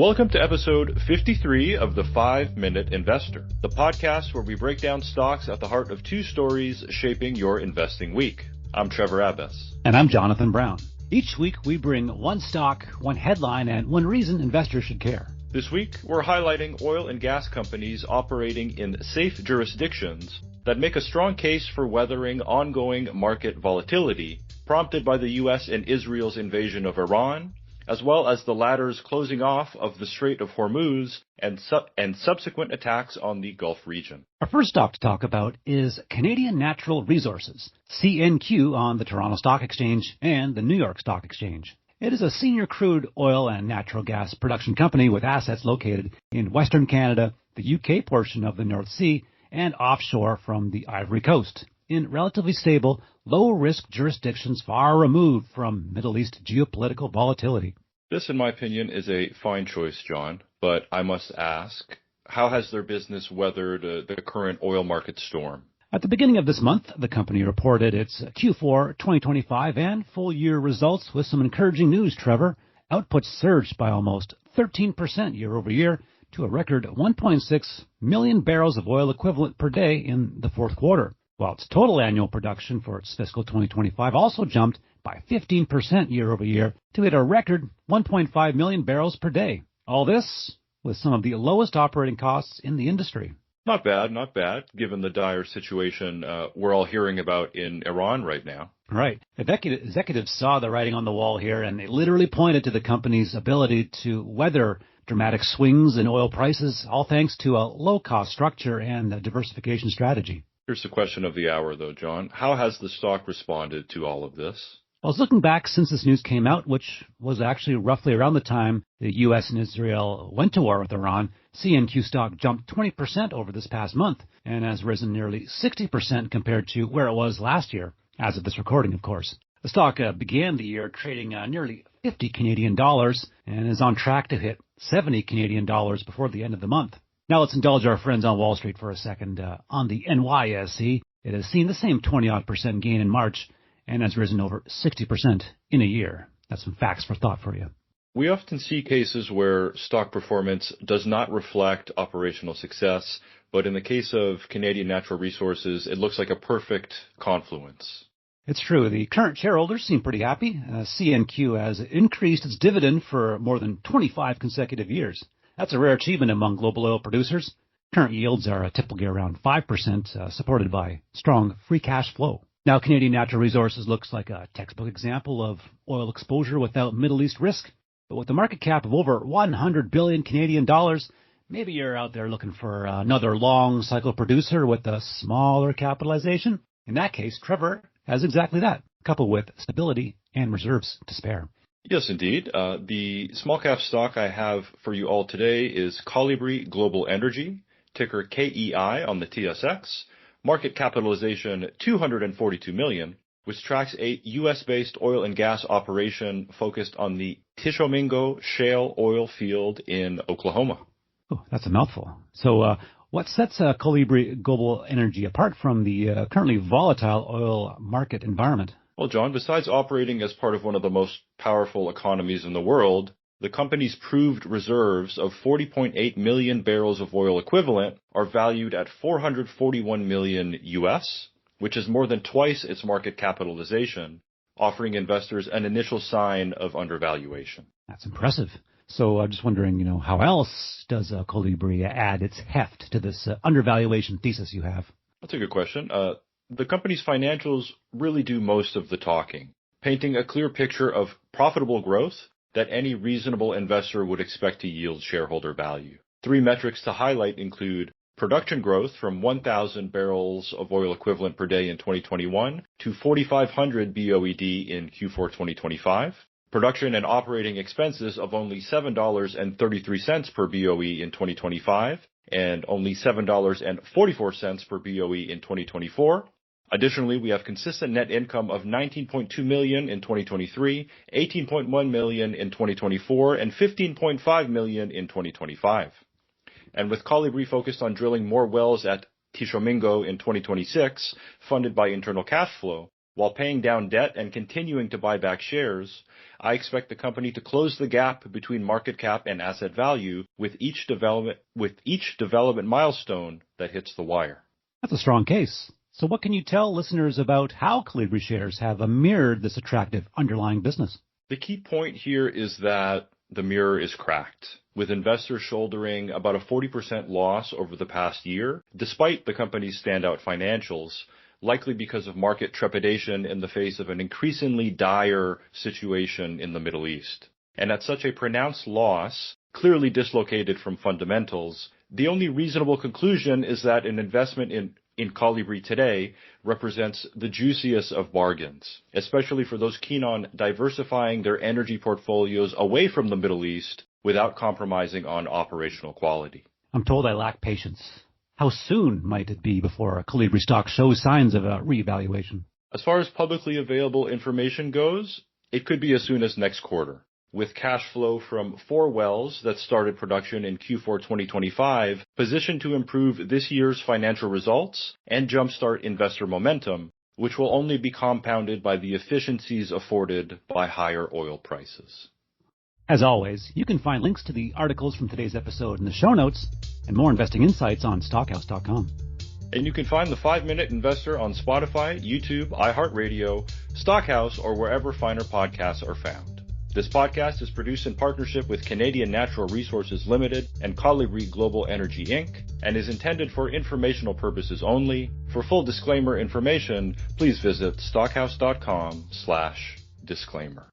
Welcome to episode 53 of the 5-Minute Investor, the podcast where we break down stocks at the heart of two stories shaping your investing week. I'm Trevor Abbas. And I'm Jonathan Brown. Each week we bring one stock, one headline, and one reason investors should care. This week, we're highlighting oil and gas companies operating in safe jurisdictions that make a strong case for weathering ongoing market volatility prompted by the U.S. and Israel's invasion of Iran, as well as the latter's closing off of the Strait of Hormuz and subsequent attacks on the Gulf region. Our first stock to talk about is Canadian Natural Resources, CNQ, on the Toronto Stock Exchange and the New York Stock Exchange. It is a senior crude oil and natural gas production company with assets located in Western Canada, the UK portion of the North Sea, and offshore from the Ivory Coast, in relatively stable, low-risk jurisdictions far removed from Middle East geopolitical volatility. This, in my opinion, is a fine choice, John, but I must ask, how has their business weathered the current oil market storm? At the beginning of this month, the company reported its Q4 2025 and full-year results with some encouraging news, Trevor. Output surged by almost 13% year-over-year to a record 1.6 million barrels of oil equivalent per day in the fourth quarter, while its total annual production for its fiscal 2025 also jumped by 15% year-over-year to hit a record 1.5 million barrels per day. All this with some of the lowest operating costs in the industry. Not bad, given the dire situation we're all hearing about in Iran right now. Right. Executives saw the writing on the wall here, and they literally pointed to the company's ability to weather dramatic swings in oil prices, all thanks to a low-cost structure and a diversification strategy. Here's the question of the hour, though, John. How has the stock responded to all of this? I was looking back since this news came out, which was actually roughly around the time the U.S. and Israel went to war with Iran. CNQ stock jumped 20% over this past month and has risen nearly 60% compared to where it was last year, as of this recording, of course. The stock began the year trading nearly 50 Canadian dollars and is on track to hit 70 Canadian dollars before the end of the month. Now let's indulge our friends on Wall Street for a second. On the NYSE, it has seen the same 20-odd% gain in March and has risen over 60% in a year. That's some facts for thought for you. We often see cases where stock performance does not reflect operational success, but in the case of Canadian Natural Resources, it looks like a perfect confluence. It's true. The current shareholders seem pretty happy. CNQ has increased its dividend for more than 25 consecutive years. That's a rare achievement among global oil producers. Current yields are typically around 5%, supported by strong free cash flow. Now, Canadian Natural Resources looks like a textbook example of oil exposure without Middle East risk. But with a market cap of over 100 billion Canadian dollars, maybe you're out there looking for another long cycle producer with a smaller capitalization. In that case, Trevor has exactly that, coupled with stability and reserves to spare. Yes, indeed. The small cap stock I have for you all today is Kolibri Global Energy, ticker KEI on the TSX. Market capitalization $242 million, which tracks a U.S.-based oil and gas operation focused on the Tishomingo shale oil field in Oklahoma. Oh, that's a mouthful. So what sets Kolibri Global Energy apart from the currently volatile oil market environment? Well, John, besides operating as part of one of the most powerful economies in the world, the company's proved reserves of 40.8 million barrels of oil equivalent are valued at $441 million US, which is more than twice its market capitalization, offering investors an initial sign of undervaluation. That's impressive. So I'm just wondering, how else does Kolibri add its heft to this undervaluation thesis you have? That's a good question. The company's financials really do most of the talking, painting a clear picture of profitable growth that any reasonable investor would expect to yield shareholder value. Three metrics to highlight include production growth from 1,000 barrels of oil equivalent per day in 2021 to 4,500 BOED in Q4 2025, production and operating expenses of only $7.33 per BOE in 2025 and only $7.44 per BOE in 2024, Additionally, we have consistent net income of $19.2 million in 2023, $18.1 million in 2024, and $15.5 million in 2025. And with Kolibri focused on drilling more wells at Tishomingo in 2026, funded by internal cash flow, While paying down debt and continuing to buy back shares, I expect the company to close the gap between market cap and asset value with each development milestone that hits the wire. That's a strong case. So what can you tell listeners about how Kolibri shares have mirrored this attractive underlying business? The key point here is that the mirror is cracked, with investors shouldering about a 40% loss over the past year, despite the company's standout financials, likely because of market trepidation in the face of an increasingly dire situation in the Middle East. And at such a pronounced loss, clearly dislocated from fundamentals, the only reasonable conclusion is that an investment in Kolibri today represents the juiciest of bargains, especially for those keen on diversifying their energy portfolios away from the Middle East without compromising on operational quality. I'm told I lack patience. How soon might it be before a Kolibri stock shows signs of a reevaluation? As far as publicly available information goes, it could be as soon as next quarter, with cash flow from 4 wells that started production in Q4 2025 positioned to improve this year's financial results and jumpstart investor momentum, which will only be compounded by the efficiencies afforded by higher oil prices. As always, you can find links to the articles from today's episode in the show notes and more investing insights on stockhouse.com. And you can find the 5-Minute Investor on Spotify, YouTube, iHeartRadio, Stockhouse, or wherever finer podcasts are found. This podcast is produced in partnership with Canadian Natural Resources Ltd. and Kolibri Global Energy Inc. and is intended for informational purposes only. For full disclaimer information, please visit stockhouse.com/disclaimer.